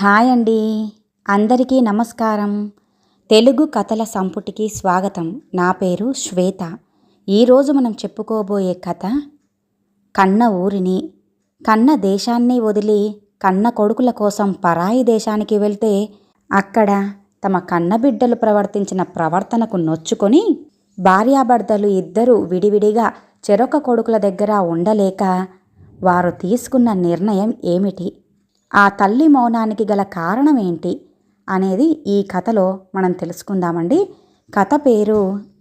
Hi అండి. అందరికీ నమస్కారం. తెలుగు కథల సంపుటికి స్వాగతం. నా పేరు శ్వేత. ఈరోజు మనం చెప్పుకోబోయే కథ కన్న ఊరిని. కన్న దేశాన్ని వదిలి కన్న కొడుకుల కోసం పరాయి దేశానికి వెళ్తే అక్కడ తమ కన్నబిడ్డలు ప్రవర్తించిన ప్రవర్తనకు నొచ్చుకొని భార్యాభర్తలు ఇద్దరూ విడివిడిగా చెరొక కొడుకుల దగ్గర ఉండలేక వారు తీసుకున్న నిర్ణయం ఏమిటి, ఆ తల్లి మౌనానికి గల కారణం ఏంటి అనేది ఈ కథలో మనం తెలుసుకుందామండి. కథ పేరు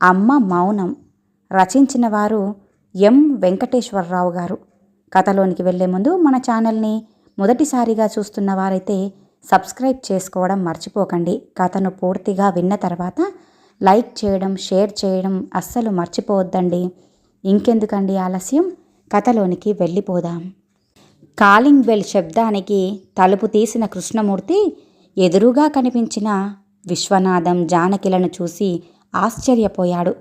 అమ్మ మౌనం. రచించిన వారు ఎం వెంకటేశ్వరరావు గారు. కథలోనికి వెళ్ళే ముందు మన ఛానల్ని మొదటిసారిగా చూస్తున్న వారైతే సబ్స్క్రైబ్ చేసుకోవడం మర్చిపోకండి. కథను పూర్తిగా విన్న తర్వాత లైక్ చేయడం, షేర్ చేయడం అస్సలు మర్చిపోవద్దండి. ఇంకెందుకండి ఆలస్యం, కథలోనికి వెళ్ళిపోదాం. కాలింగ్ బెల్ శబ్దానికి తలుపు తీసిన కృష్ణమూర్తి ఎదురుగా కనిపించిన విశ్వనాథం, జానకిలను చూసి ఆశ్చర్యపోయాడు.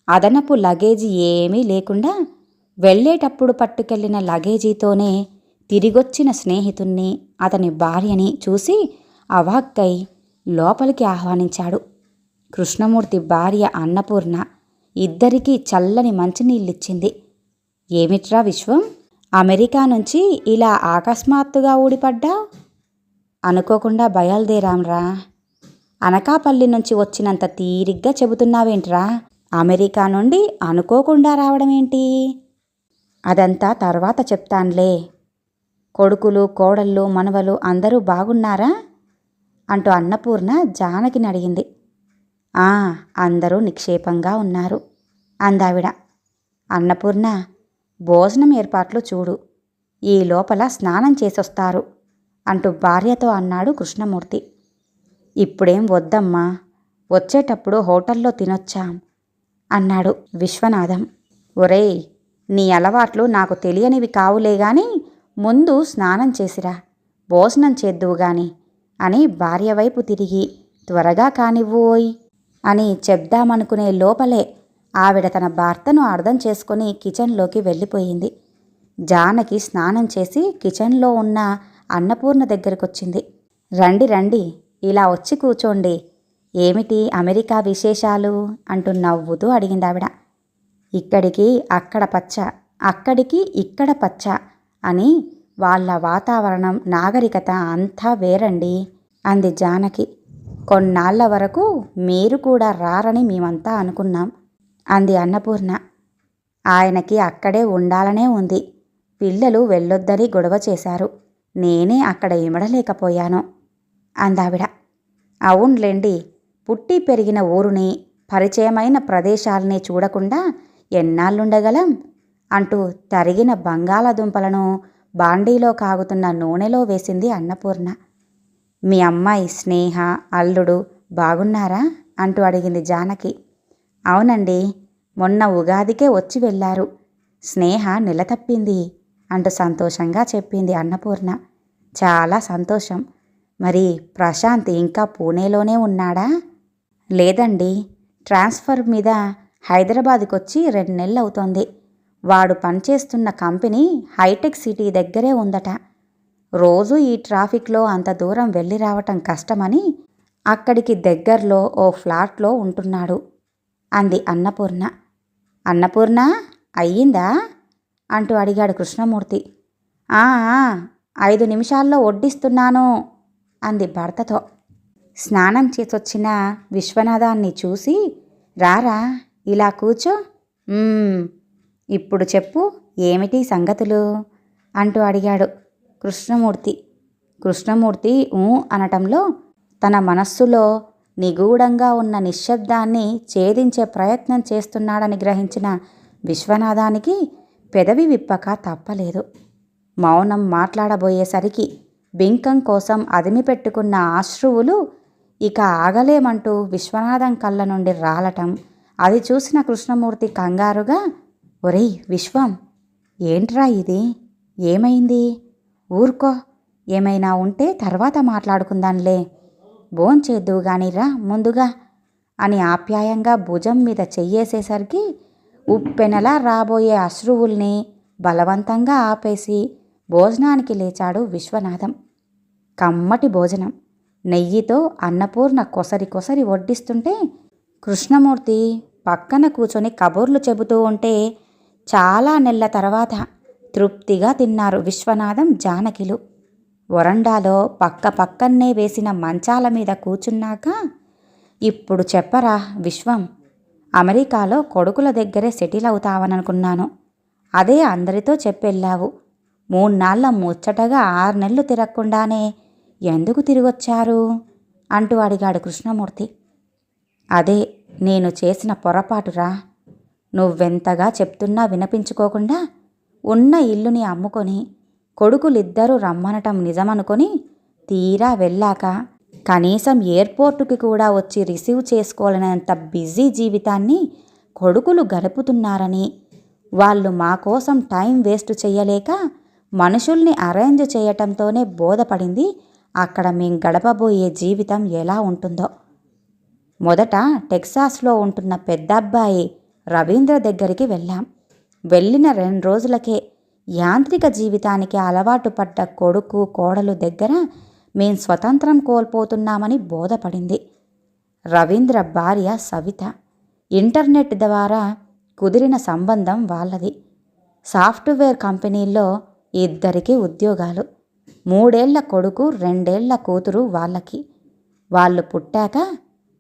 అదనపు లగేజీ ఏమీ లేకుండా వెళ్ళేటప్పుడు పట్టుకెళ్లిన లగేజీతోనే తిరిగొచ్చిన స్నేహితుణ్ణి, అతని భార్యని చూసి అవాక్కై లోపలికి ఆహ్వానించాడు. కృష్ణమూర్తి భార్య అన్నపూర్ణ ఇద్దరికీ చల్లని మంచినీళ్ళిచ్చింది. ఏమిట్రా విశ్వం, అమెరికా నుంచి ఇలా అకస్మాత్తుగా ఊడిపడ్డా? అనుకోకుండా బయలుదేరాంరా. అనకాపల్లి నుంచి వచ్చినంత తీరిగ్గా చెబుతున్నావేంట్రా? అమెరికా నుండి అనుకోకుండా రావడమేంటి? అదంతా తర్వాత చెప్తాన్లే. కొడుకులు, కోడళ్ళు, మనవలు అందరూ బాగున్నారా అంటూ అన్నపూర్ణ జానకిని అడిగింది. అందరూ నిక్షేపంగా ఉన్నారు అందావిడ. అన్నపూర్ణ, భోజనం ఏర్పాట్లు చూడు, ఈ లోపల స్నానం చేసొస్తారు అంటూ భార్యతో అన్నాడు కృష్ణమూర్తి. ఇప్పుడేం వద్దమ్మా, వచ్చేటప్పుడు హోటల్లో తినొచ్చాం అన్నాడు విశ్వనాథం. ఒరేయ్, నీ అలవాట్లు నాకు తెలియనివి కావులే గాని ముందు స్నానం చేసిరా, భోజనం చేద్దువు గాని అని భార్య వైపు తిరిగి త్వరగా కానివ్వోయ్ అని చెప్దామనుకునే లోపలే ఆవిడ తన భర్తను అర్థం చేసుకుని కిచెన్లోకి వెళ్ళిపోయింది. జానకి స్నానం చేసి కిచెన్లో ఉన్న అన్నపూర్ణ దగ్గరకొచ్చింది. రండి రండి, ఇలా వచ్చి కూర్చోండి. ఏమిటి అమెరికా విశేషాలు అంటూ నవ్వుతూ అడిగిందావిడ. ఇక్కడికి అక్కడ పచ్చ, అక్కడికి ఇక్కడ పచ్చ అని వాళ్ళ వాతావరణం, నాగరికత అంతా వేరండి అంది జానకి. కొన్నాళ్ల వరకు మీరు కూడా రారని మేమంతా అనుకున్నాం అంది అన్నపూర్ణ. ఆయనకి అక్కడే ఉండాలనే ఉంది. పిల్లలు వెళ్ళొద్దని గొడవ చేశారు. నేనే అక్కడ ఇమడలేకపోయాను అందావిడ. అవునులేండి, పుట్టి పెరిగిన ఊరుని, పరిచయమైన ప్రదేశాలని చూడకుండా ఎన్నాళ్ళుండగలం అంటూ తరిగిన బంగాళాదుంపలను బాండీలో కాగుతున్న నూనెలో వేసింది అన్నపూర్ణ. మీ అమ్మాయి స్నేహ, అల్లుడు బాగున్నారా అంటూ అడిగింది జానకి. అవునండి, మొన్న ఉగాదికే వచ్చి వెళ్ళారు. స్నేహ నిలతప్పింది అంటూ సంతోషంగా చెప్పింది అన్నపూర్ణ. చాలా సంతోషం. మరి ప్రశాంత్ ఇంకా పూణేలోనే ఉన్నాడా? లేదండి, ట్రాన్స్ఫర్ మీద హైదరాబాద్కొచ్చి 2 నెలలు అవుతోంది. వాడు పనిచేస్తున్న కంపెనీ హైటెక్ సిటీ దగ్గరే ఉందట. రోజూ ఈ ట్రాఫిక్లో అంత దూరం వెళ్ళి రావటం కష్టమని అక్కడికి దగ్గరలో ఓ ఫ్లాట్లో ఉంటున్నాడు అంది అన్నపూర్ణ. అన్నపూర్ణ, అయ్యిందా అంటూ అడిగాడు కృష్ణమూర్తి. 5 నిమిషాల్లో వడ్డిస్తున్నాను అంది భర్తతో. స్నానం చేసొచ్చిన విశ్వనాథాన్ని చూసి, రారా ఇలా కూర్చో, ఇప్పుడు చెప్పు ఏమిటి సంగతులు అంటూ అడిగాడు కృష్ణమూర్తి. కృష్ణమూర్తి అనటంలో తన మనస్సులో నిగూఢంగా ఉన్న నిశ్శబ్దాన్ని ఛేదించే ప్రయత్నం చేస్తున్నాడని గ్రహించిన విశ్వనాథానికి పెదవి విప్పక తప్పలేదు. మౌనం మాట్లాడబోయేసరికి బింకం కోసం అదిమిపెట్టుకున్న అశ్రువులు ఇక ఆగలేమంటూ విశ్వనాథం కళ్ళ నుండి రాలటం, అది చూసిన కృష్ణమూర్తి కంగారుగా, ఒరేయ్ విశ్వం, ఏంట్రా ఇది, ఏమైంది? ఊరుకో, ఏమైనా ఉంటే తర్వాత మాట్లాడుకుందాంలే, భోంచేద్దువు గానిరా ముందుగా అని ఆప్యాయంగా భుజం మీద చెయ్యేసేసరికి ఉప్పెనలా రాబోయే అశ్రువుల్ని బలవంతంగా ఆపేసి భోజనానికి లేచాడు విశ్వనాథం. కమ్మటి భోజనం. నెయ్యితో అన్నపూర్ణ కొసరి కొసరి వడ్డిస్తుంటే కృష్ణమూర్తి పక్కన కూర్చొని కబుర్లు చెబుతూ ఉంటే చాలా నెలల తర్వాత తృప్తిగా తిన్నారు విశ్వనాథం, జానకిలు. వరండాలో పక్కనే వేసిన మంచాల మీద కూర్చున్నాక, ఇప్పుడు చెప్పరా విశ్వం, అమెరికాలో కొడుకుల దగ్గరే సెటిల్ అవుతావననుకున్నాను. అదే అందరితో చెప్పెళ్ళావు. 3 నాళ్ళ ముచ్చటగా 6 నెలలు తిరగకుండానే ఎందుకు తిరిగొచ్చారు అంటూ అడిగాడు కృష్ణమూర్తి. అదే నేను చేసిన పొరపాటురా. నువ్వెంతగా చెప్తున్నా వినిపించుకోకుండా ఉన్న ఇల్లుని అమ్ముకొని కొడుకులిద్దరూ రమ్మనటం నిజమనుకొని తీరా వెళ్ళాక కనీసం ఎయిర్పోర్టుకి కూడా వచ్చి రిసీవ్ చేసుకోలేనంత బిజీ జీవితాన్ని కొడుకులు గడుపుతున్నారని, వాళ్ళు మా కోసం టైం వేస్ట్ చెయ్యలేక మనుషుల్ని అరేంజ్ చేయటంతోనే బోధపడింది అక్కడ మేం గడపబోయే జీవితం ఎలా ఉంటుందో. మొదట టెక్సాస్లో ఉంటున్న పెద్దబ్బాయి రవీంద్ర దగ్గరికి వెళ్ళాం. వెళ్ళిన 2 రోజులకే యాంత్రిక జీవితానికి అలవాటు పడ్డ కొడుకు కోడలు దగ్గర మేం స్వతంత్రం కోల్పోతున్నామని బోధపడింది. రవీంద్ర భార్య సవిత. ఇంటర్నెట్ ద్వారా కుదిరిన సంబంధం వాళ్ళది. సాఫ్ట్వేర్ కంపెనీల్లో 2 ఉద్యోగాలు. 3 ఏళ్ల కొడుకు 2 ఏళ్ల కూతురు వాళ్ళకి. వాళ్ళు పుట్టాక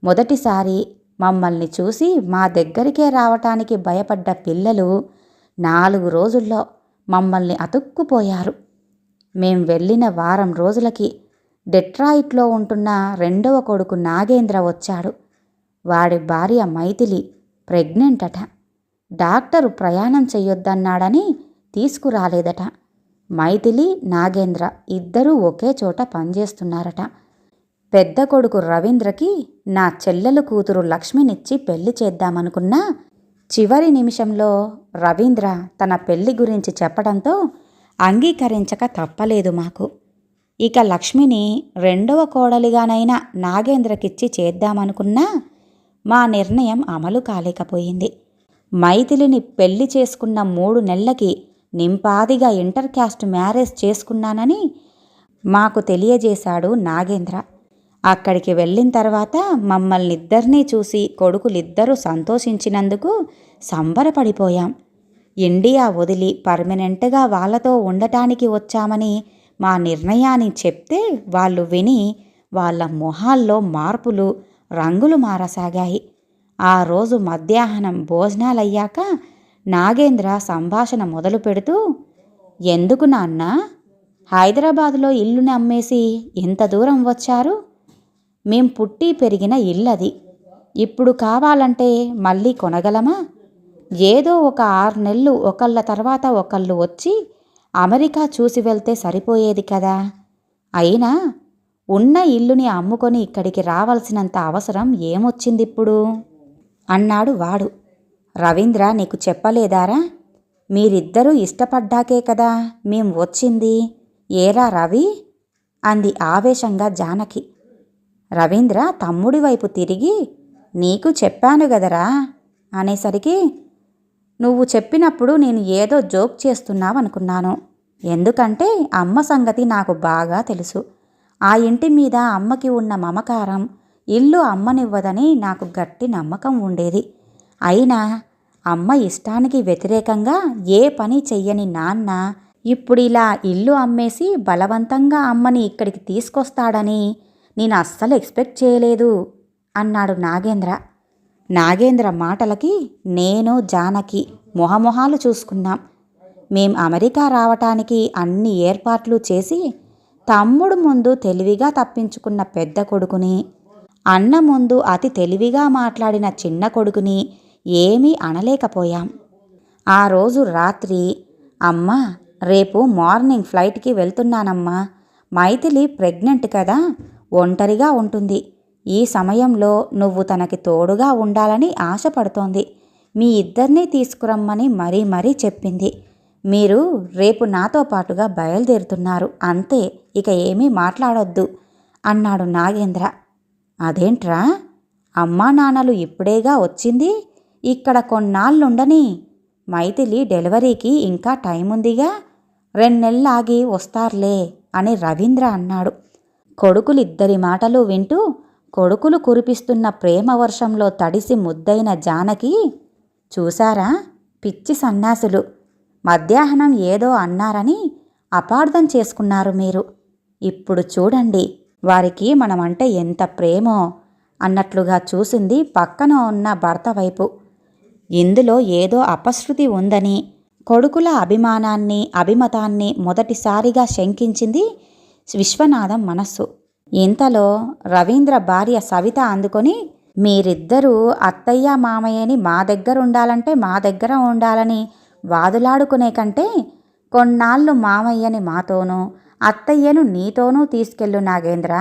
మొదటిసారి మమ్మల్ని చూసి మా దగ్గరికే రావటానికి భయపడ్డ పిల్లలు 4 రోజుల్లో మమ్మల్ని అతుక్కుపోయారు. మేం వెళ్ళిన వారం రోజులకి డెట్రాయిట్లో ఉంటున్న 2వ కొడుకు నాగేంద్ర వచ్చాడు. వాడి భార్య మైథిలి ప్రెగ్నెంట్ అట. డాక్టరు ప్రయాణం చెయ్యొద్దన్నాడని తీసుకురాలేదట. మైథిలి, నాగేంద్ర ఇద్దరూ ఒకే చోట పనిచేస్తున్నారట. పెద్ద కొడుకు రవీంద్రకి నా చెల్లెలు కూతురు లక్ష్మినిచ్చి పెళ్లి చేద్దామనుకున్నా చివరి నిమిషంలో రవీంద్ర తన పెళ్లి గురించి చెప్పడంతో అంగీకరించక తప్పలేదు మాకు. ఇక లక్ష్మిని 2వ కోడలిగానైనా నాగేంద్రకిచ్చి చేద్దామనుకున్నా మా నిర్ణయం అమలు కాలేకపోయింది. మైథిలిని పెళ్లి చేసుకున్న 3 నెలలకి నింపాదిగా ఇంటర్ క్యాస్ట్ మ్యారేజ్ చేసుకున్నానని మాకు తెలియజేశాడు నాగేంద్ర. అక్కడికి వెళ్ళిన తర్వాత మమ్మల్నిద్దరినీ చూసి కొడుకులిద్దరూ సంతోషించినందుకు సంబరపడిపోయాం. ఇండియా వదిలి పర్మనెంట్గా వాళ్ళతో ఉండటానికి వచ్చామని మా నిర్ణయాన్ని చెప్తే వాళ్ళు విని వాళ్ళ మొహాల్లో మార్పులు, రంగులు మారసాగాయి. ఆ రోజు మధ్యాహ్నం భోజనాలయ్యాక నాగేంద్ర సంభాషణ మొదలు పెడుతూ, ఎందుకు నాన్న హైదరాబాదులో ఇల్లుని అమ్మేసి ఇంత దూరం వచ్చారు? మేం పుట్టి పెరిగిన ఇల్లది. ఇప్పుడు కావాలంటే మళ్ళీ కొనగలమా? ఏదో ఒక 6 నెలలు ఒకళ్ళ తర్వాత ఒకళ్ళు వచ్చి అమెరికా చూసి వెళ్తే సరిపోయేది కదా. అయినా ఉన్న ఇల్లుని అమ్ముకొని ఇక్కడికి రావాల్సినంత అవసరం ఏమొచ్చిందిప్పుడు అన్నాడు వాడు. రవీంద్ర నీకు చెప్పలేదారా? మీరిద్దరూ ఇష్టపడ్డాకే కదా మేం వచ్చింది. ఏరా రవి అంది ఆవేశంగా జానకి. రవీంద్ర తమ్ముడి వైపు తిరిగి, నీకు చెప్పాను గదరా అనేసరికి, నువ్వు చెప్పినప్పుడు నేను ఏదో జోక్ చేస్తున్నావనుకున్నాను. ఎందుకంటే అమ్మ సంగతి నాకు బాగా తెలుసు. ఆ ఇంటి మీద అమ్మకి ఉన్న మమకారం ఇల్లు అమ్మనివ్వదని నాకు గట్టి నమ్మకం ఉండేది. అయినా అమ్మ ఇష్టానికి వ్యతిరేకంగా ఏ పని చెయ్యని నాన్న ఇప్పుడిలా ఇల్లు అమ్మేసి బలవంతంగా అమ్మని ఇక్కడికి తీసుకొస్తాడని నేను అస్సలు ఎక్స్పెక్ట్ చేయలేదు అన్నాడు నాగేంద్ర. నాగేంద్ర మాటలకి నేను, జానకి మొహమొహాలు చూసుకున్నాం. మేం అమెరికా రావటానికి అన్ని ఏర్పాట్లు చేసి తమ్ముడు ముందు తెలివిగా తప్పించుకున్న పెద్ద కొడుకుని, అన్న ముందు అతి తెలివిగా మాట్లాడిన చిన్న కొడుకుని ఏమీ అనలేకపోయాం. ఆ రోజు రాత్రి, అమ్మా రేపు మార్నింగ్ ఫ్లైట్కి వెళ్తున్నానమ్మా. మైథిలి ప్రెగ్నెంట్ కదా, ఒంటరిగా ఉంటుంది. ఈ సమయంలో నువ్వు తనకి తోడుగా ఉండాలని ఆశపడుతోంది. మీ ఇద్దరినీ తీసుకురమ్మని మరీ చెప్పింది. మీరు రేపు నాతో పాటుగా బయలుదేరుతున్నారు, అంతే, ఇక ఏమీ మాట్లాడొద్దు అన్నాడు నాగేంద్ర. అదేంట్రా, అమ్మా నాన్నలు ఇప్పుడేగా వచ్చింది, ఇక్కడ కొన్నాళ్ళుండని. మైథిలి డెలివరీకి ఇంకా టైం ఉందిగా, 2 నెలలాగి వస్తారులే అని రవీంద్ర అన్నాడు. కొడుకులిద్దరి మాటలు వింటూ కొడుకులు కురిపిస్తున్న ప్రేమ వర్షంలో తడిసి ముద్దైన జానకి, చూశారా పిచ్చి సన్యాసులు, మధ్యాహ్నం ఏదో అన్నారని అపార్థం చేసుకున్నారు మీరు. ఇప్పుడు చూడండి వారికి మనమంటే ఎంత ప్రేమో అన్నట్లుగా చూసింది పక్కన ఉన్న భర్త వైపు. ఇందులో ఏదో అపశృతి ఉందని కొడుకుల అభిమానాన్ని అభిమతాన్ని మొదటిసారిగా శంకించింది విశ్వనాథం మనస్సు. ఇంతలో రవీంద్ర భార్య సవిత అందుకొని, మీరిద్దరూ అత్తయ్య మామయ్యని మా దగ్గర ఉండాలంటే మా దగ్గర ఉండాలని వాదులాడుకునే కంటే కొన్నాళ్ళు మామయ్యని మాతోనూ అత్తయ్యను నీతోనూ తీసుకెళ్ళు నాగేంద్ర,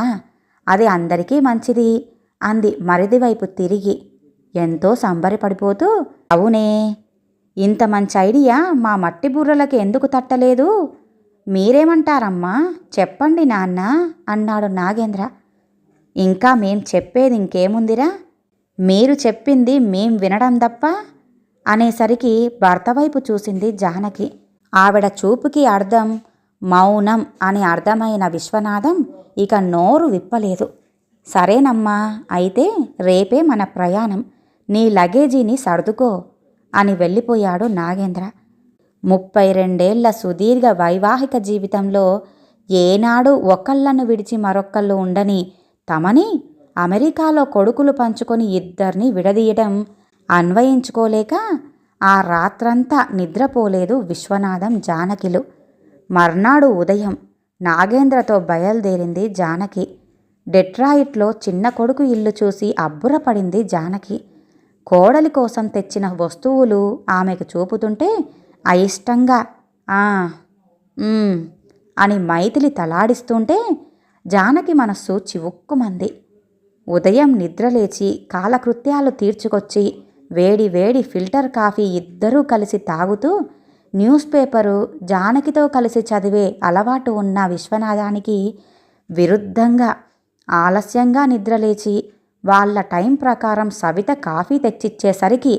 అది అందరికీ మంచిది అంది మరిది వైపు తిరిగి ఎంతో సంబరపడిపోతూ. అవునే, ఇంత మంచి ఐడియా మా మట్టి బుర్రలకి ఎందుకు తట్టలేదు? మీరేమంటారమ్మా చెప్పండి నాన్న అన్నాడు నాగేంద్ర. ఇంకా మేం చెప్పేది ఇంకేముందిరా, మీరు చెప్పింది మేం వినడం తప్ప అనేసరికి భర్త వైపు చూసింది జానకి. ఆవిడ చూపుకి అర్థం మౌనం అని అర్థమైన విశ్వనాథం ఇక నోరు విప్పలేదు. సరేనమ్మా, అయితే రేపే మన ప్రయాణం, నీ లగేజీని సర్దుకో అని వెళ్ళిపోయాడు నాగేంద్ర. 32 సుదీర్ఘ వైవాహిక జీవితంలో ఏనాడు ఒకళ్ళను విడిచి మరొక్కళ్ళు ఉండని తమని అమెరికాలో కొడుకులు పంచుకొని ఇద్దరిని విడదీయడం అన్వయించుకోలేక ఆ రాత్రంతా నిద్రపోలేదు విశ్వనాథం జానకిలు. మర్నాడు ఉదయం నాగేంద్రతో బయలుదేరింది జానకి. డెట్రాయిట్లో చిన్న కొడుకు ఇల్లు చూసి అబ్బురపడింది జానకి. కోడలి కోసం తెచ్చిన వస్తువులు ఆమెకు చూపుతుంటే అయిష్టంగా అని మైథిలి తలాడిస్తుంటే జానకి మనస్సు చివుక్కుమంది. ఉదయం నిద్రలేచి కాలకృత్యాలు తీర్చుకొచ్చి వేడి వేడి ఫిల్టర్ కాఫీ ఇద్దరూ కలిసి తాగుతూ న్యూస్ పేపరు జానకితో కలిసి చదివే అలవాటు ఉన్న విశ్వనాథానికి విరుద్ధంగా ఆలస్యంగా నిద్రలేచి వాళ్ళ టైం ప్రకారం సవిత కాఫీ తెచ్చిచ్చేసరికి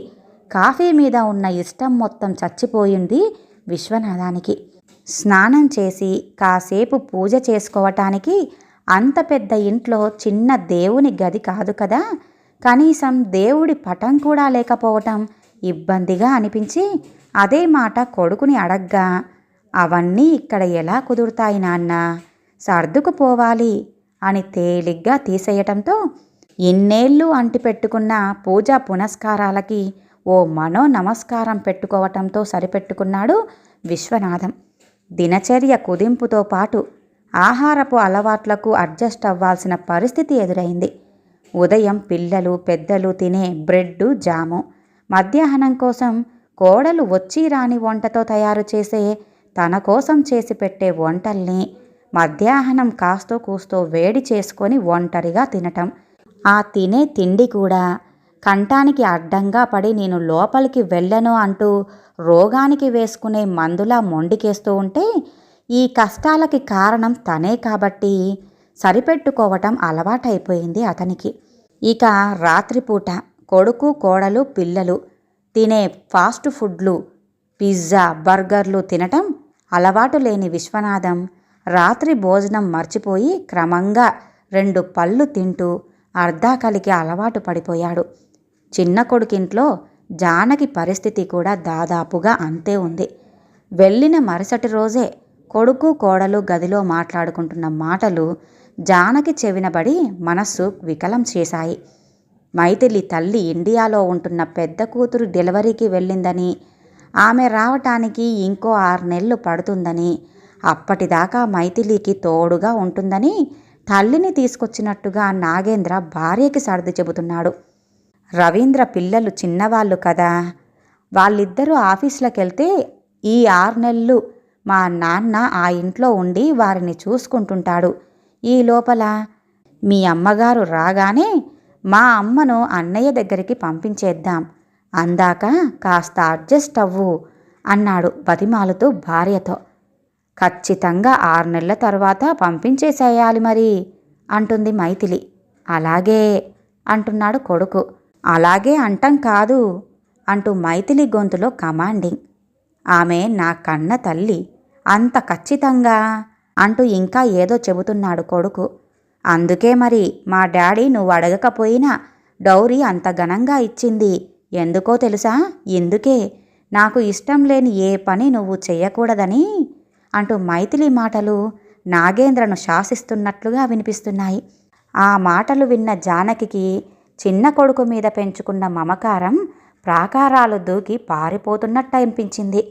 కాఫీ మీద ఉన్న ఇష్టం మొత్తం చచ్చిపోయింది విశ్వనాథానికి. స్నానం చేసి కాసేపు పూజ చేసుకోవటానికి అంత పెద్ద ఇంట్లో చిన్న దేవుని గది కాదు కదా, కనీసం దేవుడి పటం కూడా లేకపోవటం ఇబ్బందిగా అనిపించి అదే మాట కొడుకుని అడగ్గా, అవన్నీ ఇక్కడ ఎలా కుదురుతాయి నాన్న, సర్దుకుపోవాలి అని తేలిగ్గా తీసేయటంతో ఇన్నేళ్ళు అంటిపెట్టుకున్న పూజా పునస్కారాలకి ఓ మనో నమస్కారం పెట్టుకోవటంతో సరిపెట్టుకున్నాడు విశ్వనాథం. దినచర్య కుదింపుతో పాటు ఆహారపు అలవాట్లకు అడ్జస్ట్ అవ్వాల్సిన పరిస్థితి ఎదురైంది. ఉదయం పిల్లలు పెద్దలు తినే బ్రెడ్డు జాము, మధ్యాహ్నం కోసం కోడలు వచ్చి రాని వంటతో తయారు చేసే తన కోసం చేసి పెట్టే వంటల్ని మధ్యాహ్నం కాస్తో కూస్తో వేడి చేసుకొని ఒంటరిగా తినటం, ఆ తినే తిండి కూడా కంఠానికి అడ్డంగా పడి నేను లోపలికి వెళ్ళను అంటూ రోగానికి వేసుకునే మందులా మొండికేస్తూ ఉంటే ఈ కష్టాలకి కారణం తనే కాబట్టి సరిపెట్టుకోవటం అలవాటైపోయింది అతనికి. ఇక రాత్రిపూట కొడుకు కోడలు పిల్లలు తినే ఫాస్ట్ ఫుడ్లు, పిజ్జా బర్గర్లు తినటం అలవాటు లేని విశ్వనాథం రాత్రి భోజనం మర్చిపోయి క్రమంగా 2 పళ్ళు తింటూ అర్ధాకలికి అలవాటు పడిపోయాడు. చిన్న కొడుకింట్లో జానకి పరిస్థితి కూడా దాదాపుగా అంతే ఉంది. వెళ్ళిన మరుసటి రోజే కొడుకు కోడలు గదిలో మాట్లాడుకుంటున్న మాటలు జానకి చెవినబడి మనస్సు వికలం చేశాయి. మైథిలి తల్లి ఇండియాలో ఉంటున్న పెద్ద కూతురు డెలివరీకి వెళ్ళిందని, ఆమె రావటానికి ఇంకో 6 నెలలు పడుతుందని, అప్పటిదాకా మైథిలికి తోడుగా ఉంటుందని తల్లిని తీసుకొచ్చినట్టుగా నాగేంద్ర భార్యకి సర్ది చెబుతున్నాడు. రవీంద్ర పిల్లలు చిన్నవాళ్ళు కదా, వాళ్ళిద్దరూ ఆఫీసులకెళ్తే ఈ 6 నెలలు మా నాన్న ఆ ఇంట్లో ఉండి వారిని చూసుకుంటుంటాడు. ఈ లోపల మీ అమ్మగారు రాగానే మా అమ్మను అన్నయ్య దగ్గరికి పంపించేద్దాం, అందాక కాస్త అడ్జస్ట్ అవ్వు అన్నాడు బతిమాలుతూ భార్యతో. ఖచ్చితంగా 6 నెలల తర్వాత పంపించేసేయాలి మరి అంటుంది మైథిలి. అలాగే అంటున్నాడు కొడుకు. అలాగే అంటం కాదు అంటూ మైథిలి గొంతులో కమాండింగ్. ఆమె నా కన్న తల్లి, అంత ఖచ్చితంగా అంటూ ఇంకా ఏదో చెబుతున్నాడు కొడుకు. అందుకే మరి మా డాడీ నువ్వు అడగకపోయినా డౌరీ అంత ఘనంగా ఇచ్చింది. ఎందుకో తెలుసా? ఇందుకే నాకు ఇష్టం లేని ఏ పని నువ్వు చెయ్యకూడదని అంటూ మైథిలి మాటలు నాగేంద్రను శాసిస్తున్నట్లుగా వినిపిస్తున్నాయి. ఆ మాటలు విన్న జానకికి చిన్న కొడుకు మీద పెంచుకున్న మమకారం ప్రాకారాలు దూకి పారిపోతున్నట్టు అనిపించింది.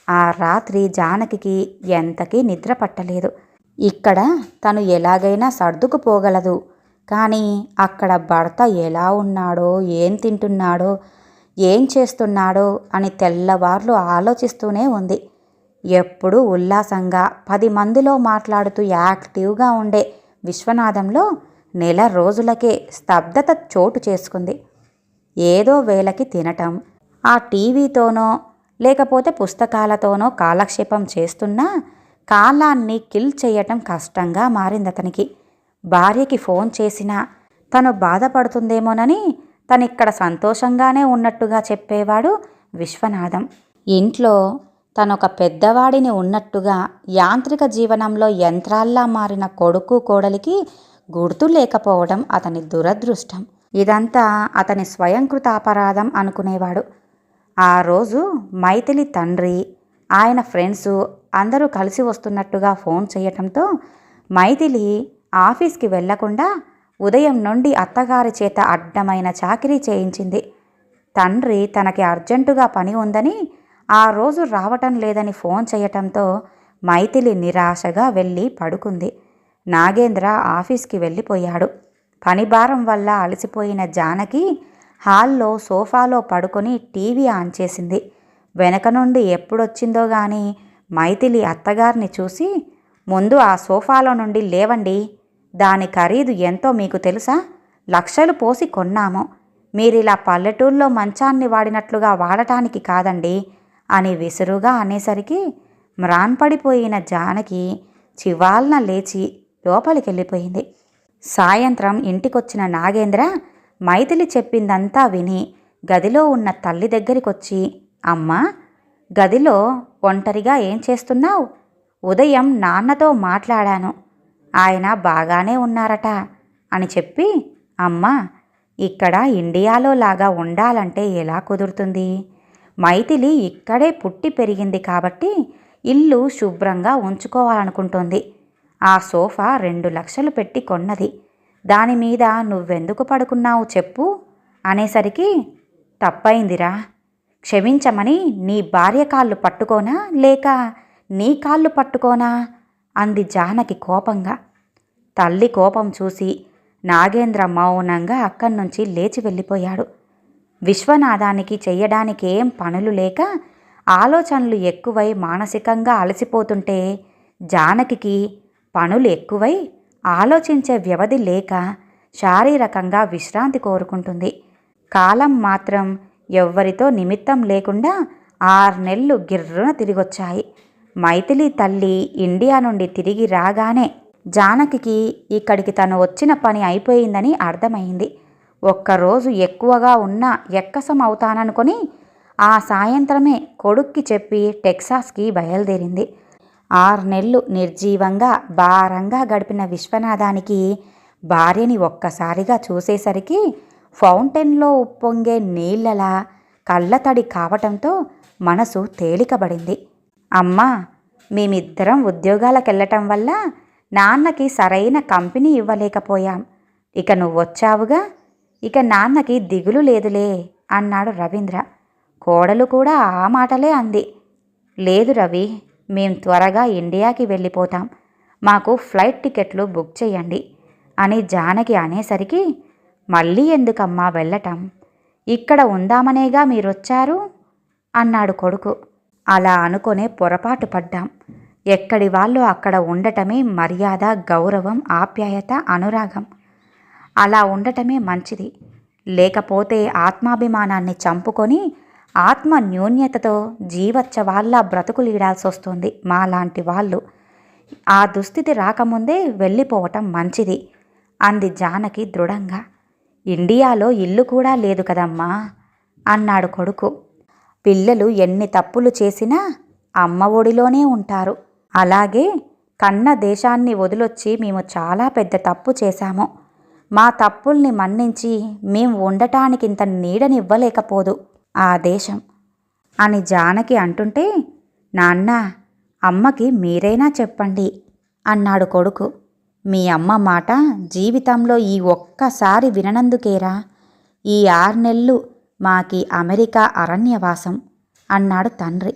ఆ రాత్రి జానకికి ఎంతకీ నిద్ర పట్టలేదు. ఇక్కడ తను ఎలాగైనా సర్దుకుపోగలదు, కానీ అక్కడ భర్త ఎలా ఉన్నాడో, ఏం తింటున్నాడో, ఏం చేస్తున్నాడో అని తెల్లవార్లు ఆలోచిస్తూనే ఉంది. ఎప్పుడూ ఉల్లాసంగా 10 మందిలో మాట్లాడుతూ యాక్టివ్గా ఉండే విశ్వనాథంలో నెల రోజులకే స్తబ్దత చోటు చేసుకుంది. ఏదో వేళకి తినటం, ఆ టీవీతోనో లేకపోతే పుస్తకాలతోనో కాలక్షేపం చేస్తున్నా కాలాన్ని కిల్ చేయటం కష్టంగా మారిందతనికి. భార్యకి ఫోన్ చేసినా తను బాధపడుతుందేమోనని తనిక్కడ సంతోషంగానే ఉన్నట్టుగా చెప్పేవాడు విశ్వనాథం. ఇంట్లో తనొక పెద్దవాడిని ఉన్నట్టుగా యాంత్రిక జీవనంలో యంత్రాల్లా మారిన కొడుకు కోడలికి గుర్తు లేకపోవడం అతని దురదృష్టం. ఇదంతా అతని స్వయంకృత అపరాధం అనుకునేవాడు. ఆ రోజు మైథిలి తండ్రి, ఆయన ఫ్రెండ్సు అందరూ కలిసి వస్తున్నట్టుగా ఫోన్ చేయటంతో మైథిలి ఆఫీస్కి వెళ్లకుండా ఉదయం నుండి అత్తగారి చేత అడ్డమైన చాకిరీ చేయించింది. తండ్రి తనకి అర్జెంటుగా పని ఉందని ఆ రోజు రావటం లేదని ఫోన్ చేయటంతో మైథిలి నిరాశగా వెళ్ళి పడుకుంది. నాగేంద్ర ఆఫీస్కి వెళ్ళిపోయాడు. పని భారం వల్ల అలసిపోయిన జానకి హాల్లో సోఫాలో పడుకొని టీవీ ఆన్ చేసింది. వెనక నుండి ఎప్పుడొచ్చిందో గాని మైథిలి అత్తగారిని చూసి, ముందు ఆ సోఫాలో నుండి లేవండి, దాని ఖరీదు ఎంతో మీకు తెలుసా? లక్షలు పోసి కొన్నాము. మీరిలా పల్లెటూళ్ళలో మంచాన్ని వాడినట్లుగా వాడటానికి కాదండి అని విసురుగా అనేసరికి మ్రాన్పడిపోయిన జానకి చివాల్న లేచి లోపలికెళ్ళిపోయింది. సాయంత్రం ఇంటికొచ్చిన నాగేంద్ర మైథిలి చెప్పిందంతా విని గదిలో ఉన్న తల్లి దగ్గరికొచ్చి, అమ్మా, గదిలో ఒంటరిగా ఏం చేస్తున్నావు? ఉదయం నాన్నతో మాట్లాడాను, ఆయన బాగానే ఉన్నారట అని చెప్పి, అమ్మా, ఇక్కడ ఇండియాలో లాగా ఉండాలంటే ఎలా కుదురుతుంది? మైథిలి ఇక్కడే పుట్టి పెరిగింది కాబట్టి ఇల్లు శుభ్రంగా ఉంచుకోవాలనుకుంటుంది. ఆ సోఫా 2 లక్షలు పెట్టి కొన్నది. దానిమీద నువ్వెందుకు పడుకున్నావు చెప్పు అనేసరికి, తప్పైందిరా, క్షమించమని నీ భార్య కాళ్ళు పట్టుకోనా లేక నీ కాళ్ళు పట్టుకోనా అంది జానకి కోపంగా. తల్లి కోపం చూసి నాగేంద్ర మౌనంగా అక్కడి నుంచి లేచి వెళ్ళిపోయాడు. విశ్వనాథానికి చెయ్యడానికేం పనులు లేక ఆలోచనలు ఎక్కువై మానసికంగా అలసిపోతుంటే జానకికి పనులు ఎక్కువై ఆలోచించే వ్యవధి లేక శారీరకంగా విశ్రాంతి కోరుకుంటుంది. కాలం మాత్రం ఎవ్వరితో నిమిత్తం లేకుండా 6 నెలలు గిర్రున తిరిగొచ్చాయి. మైథిలి తల్లి ఇండియా నుండి తిరిగి రాగానే జానకికి ఇక్కడికి తను వచ్చిన పని అయిపోయిందని అర్థమైంది. ఒక్కరోజు ఎక్కువగా ఉన్నా ఎక్కసం అవుతాననుకొని ఆ సాయంత్రమే కొడుక్కి చెప్పి టెక్సాస్కి బయలుదేరింది. 6 నెలలు నిర్జీవంగా భారంగా గడిపిన విశ్వనాథానికి భార్యని ఒక్కసారిగా చూసేసరికి ఫౌంటైన్లో ఉప్పొంగే నీళ్లలా కళ్ళతడి కావటంతో మనసు తేలికబడింది. అమ్మా, మేమిద్దరం ఉద్యోగాలకెళ్ళటం వల్ల నాన్నకి సరైన కంపెనీ ఇవ్వలేకపోయాం. ఇక నువ్వొచ్చావుగా, ఇక నాన్నకి దిగులు లేదులే అన్నాడు రవీంద్ర. కోడలు కూడా ఆ మాటలే అంది. లేదు రవి, మేం త్వరగా ఇండియాకి వెళ్ళిపోతాం, మాకు ఫ్లైట్ టికెట్లు బుక్ చేయండి అని జానకి అనేసరికి, మళ్ళీ ఎందుకమ్మా వెళ్ళటం, ఇక్కడ ఉందామనేగా మీరొచ్చారు అన్నాడు కొడుకు. అలా అనుకునే పొరపాటు పడ్డాం. ఎక్కడి వాళ్ళు అక్కడ ఉండటమే మర్యాద, గౌరవం, ఆప్యాయత, అనురాగం. అలా ఉండటమే మంచిది. లేకపోతే ఆత్మాభిమానాన్ని చంపుకొని ఆత్మ న్యూన్యతతో జీవచ్చవాల్లా బ్రతుకులీడాల్సొస్తుంది మాలాంటి వాళ్ళు. ఆ దుస్థితి రాకముందే వెళ్ళిపోవటం మంచిది అంది జానకి దృఢంగా. ఇండియాలో ఇల్లు కూడా లేదు కదమ్మా అన్నాడు కొడుకు. పిల్లలు ఎన్ని తప్పులు చేసినా అమ్మ ఒడిలోనే ఉంటారు. అలాగే కన్న దేశాన్ని వదిలొచ్చి మేము చాలా పెద్ద తప్పు చేశాము. మా తప్పుల్ని మన్నించి మేం ఉండటానికింత నీడనివ్వలేకపోదు ఆ దేశం అని జానకి అంటుంటే, నాన్న, అమ్మకి మీరైనా చెప్పండి అన్నాడు కొడుకు. మీ అమ్మ మాట జీవితంలో ఈ ఒక్కసారి విననందుకేరా ఈ 6 నెలలు మాకి అమెరికా అరణ్యవాసం అన్నాడు తండ్రి.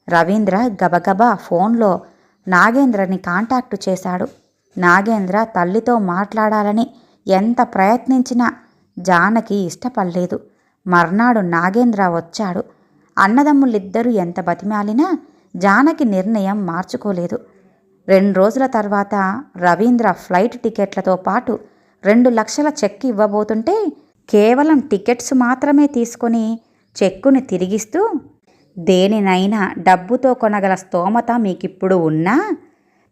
రవీంద్ర గబగబా ఫోన్లో నాగేంద్రని కాంటాక్టు చేశాడు. నాగేంద్ర తల్లితో మాట్లాడాలని ఎంత ప్రయత్నించినా జానకి ఇష్టపడలేదు. మర్నాడు నాగేంద్ర వచ్చాడు. అన్నదమ్ములిద్దరూ ఎంత బతిమాలినా జానకి నిర్ణయం మార్చుకోలేదు. 2 రోజుల తర్వాత రవీంద్ర ఫ్లైట్ టికెట్లతో పాటు 2 లక్షల చెక్ ఇవ్వబోతుంటే కేవలం టికెట్స్ మాత్రమే తీసుకొని చెక్కుని తిరిగిస్తూ, దేనినైనా డబ్బుతో కొనగల స్తోమత మీకిప్పుడు ఉన్నా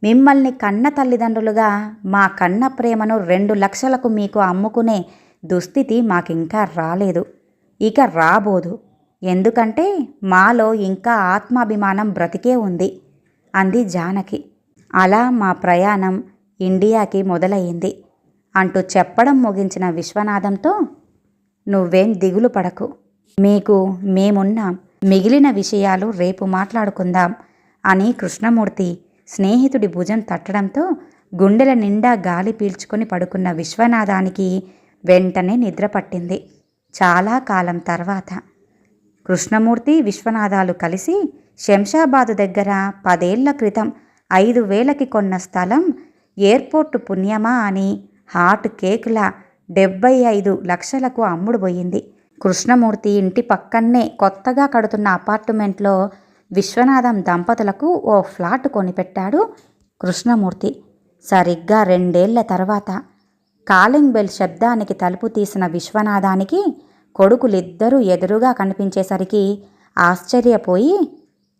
మిమ్మల్ని కన్న తల్లిదండ్రులుగా మా కన్న ప్రేమను 2 లక్షలకు మీకు అమ్ముకునే దుస్థితి మాకింకా రాలేదు, ఇక రాబోదు. ఎందుకంటే మాలో ఇంకా ఆత్మాభిమానం బ్రతికే ఉంది అంది జానకి. అలా మా ప్రయాణం ఇండియాకి మొదలయ్యింది అంటూ చెప్పడం ముగించిన విశ్వనాథంతో, నువ్వేం దిగులు పడకు, మీకు మేమున్నాం, మిగిలిన విషయాలు రేపు మాట్లాడుకుందాం అని కృష్ణమూర్తి స్నేహితుడి భుజం తట్టడంతో గుండెల నిండా గాలి పీల్చుకొని పడుకున్న విశ్వనాథానికి వెంటనే నిద్ర పట్టింది. చాలా కాలం తర్వాత కృష్ణమూర్తి, విశ్వనాథాలు కలిసి శంషాబాదు దగ్గర 10 ఏళ్ల క్రితం 5,000కి కొన్న స్థలం ఎయిర్పోర్టు పుణ్యమా అని హాట్ కేక్లా 75 లక్షలకు అమ్ముడుపోయింది. కృష్ణమూర్తి ఇంటి పక్కన్నే కొత్తగా కడుతున్న అపార్ట్మెంట్లో విశ్వనాథం దంపతులకు ఓ ఫ్లాట్ కొనిపెట్టాడు కృష్ణమూర్తి. సరిగ్గా 2 ఏళ్ల తర్వాత కాలింగ్ బెల్ శబ్దానికి తలుపు తీసిన విశ్వనాథానికి కొడుకులిద్దరూ ఎదురుగా కనిపించేసరికి ఆశ్చర్యపోయి,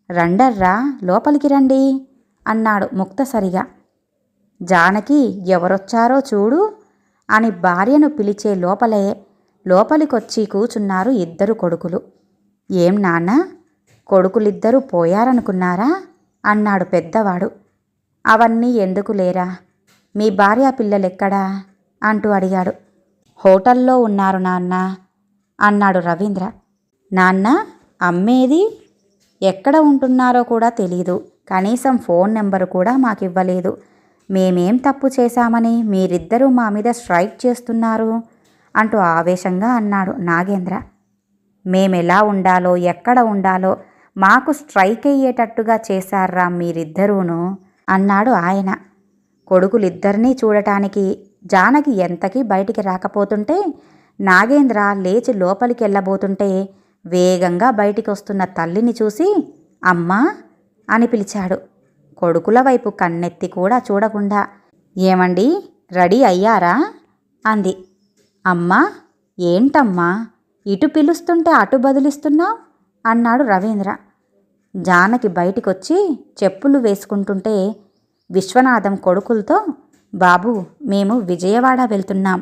రండర్రా, లోపలికి రండి అన్నాడు ముక్తసరిగా. జానకి, ఎవరొచ్చారో చూడు అని భార్యను పిలిచే లోపలికొచ్చి కూచున్నారు 2 కొడుకులు. ఏం నాన్న, కొడుకులిద్దరూ పోయారనుకున్నారా అన్నాడు పెద్దవాడు. అవన్నీ ఎందుకు లేరా, మీ భార్యా పిల్లలెక్కడా అంటూ అడిగాడు. హోటల్లో ఉన్నారు నాన్న అన్నాడు రవీంద్ర. నాన్న, అమ్మేది? ఎక్కడ ఉంటున్నారో కూడా తెలీదు, కనీసం ఫోన్ నెంబరు కూడా మాకివ్వలేదు. మేమేం తప్పు చేశామని మీరిద్దరూ మా మీద స్ట్రైక్ చేస్తున్నారు అంటూ ఆవేశంగా అన్నాడు నాగేంద్ర. మేమెలా ఉండాలో, ఎక్కడ ఉండాలో మాకు స్ట్రైక్ అయ్యేటట్టుగా చేశారా మీరిద్దరూను అన్నాడు ఆయన. కొడుకులిద్దరినీ చూడటానికి జానకి ఎంతకీ బయటికి రాకపోతుంటే నాగేంద్ర లేచి లోపలికి వెళ్ళబోతుంటే వేగంగా బయటికి వస్తున్న తల్లిని చూసి అమ్మా అని పిలిచాడు. కొడుకుల వైపు కన్నెత్తి కూడా చూడకుండా, ఏమండి, రెడీ అయ్యారా అంది. అమ్మా, ఏంటమ్మా ఇటు పిలుస్తుంటే అటు బదిలిస్తున్నావు అన్నాడు రవీంద్ర. జానకి బయటికొచ్చి చెప్పులు వేసుకుంటుంటే విశ్వనాథం కొడుకులతో, బాబు, మేము విజయవాడ వెళ్తున్నాం,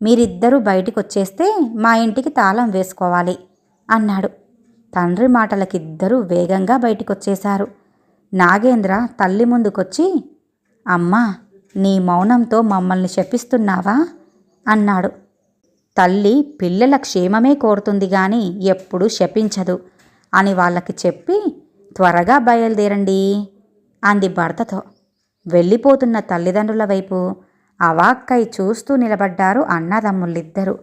మీరిద్దరూ బయటికొచ్చేస్తే మా ఇంటికి తాళం వేసుకోవాలి అన్నాడు. తండ్రి మాటలకిద్దరూ వేగంగా బయటికొచ్చేశారు. నాగేంద్ర తల్లి ముందుకొచ్చి, అమ్మా, నీ మౌనంతో మమ్మల్ని శపిస్తున్నావా అన్నాడు. తల్లి పిల్లల క్షేమమే కోరుతుంది గాని ఎప్పుడూ శపించదు అని వాళ్ళకి చెప్పి, త్వరగా బయలుదేరండి అంది భర్తతో. వెళ్ళిపోతున్న తల్లిదండ్రుల వైపు అవాక్కై చూస్తూ నిలబడ్డారు అన్నదమ్ములిద్దరూ.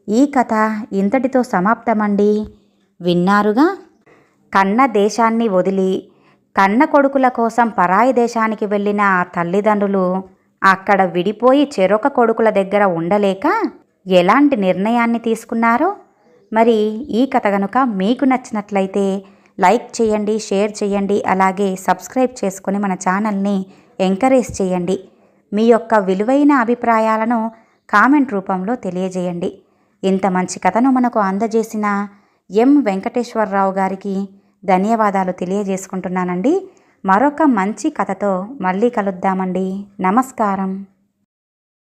ఈ కథ ఇంతటితో సమాప్తమండి. విన్నారుగా. కన్న దేశాన్ని వదిలి కన్న కొడుకుల కోసం పరాయి దేశానికి వెళ్ళిన ఆ తల్లిదండ్రులు అక్కడ విడిపోయి చెరొక కొడుకుల దగ్గర ఉండలేక ఎలాంటి నిర్ణయాన్ని తీసుకున్నారో. మరి ఈ కథ గనుక మీకు నచ్చినట్లయితే లైక్ చేయండి, షేర్ చేయండి, అలాగే సబ్స్క్రైబ్ చేసుకొని మన ఛానల్ని ఎంకరేజ్ చేయండి. మీ యొక్క విలువైన అభిప్రాయాలను కామెంట్ రూపంలో తెలియజేయండి. ఇంత మంచి కథను మనకు అందజేసిన ఎం వెంకటేశ్వరరావు గారికి ధన్యవాదాలు తెలియజేసుకుంటున్నానండి. మరొక మంచి కథతో మళ్ళీ కలుద్దామండి. నమస్కారం.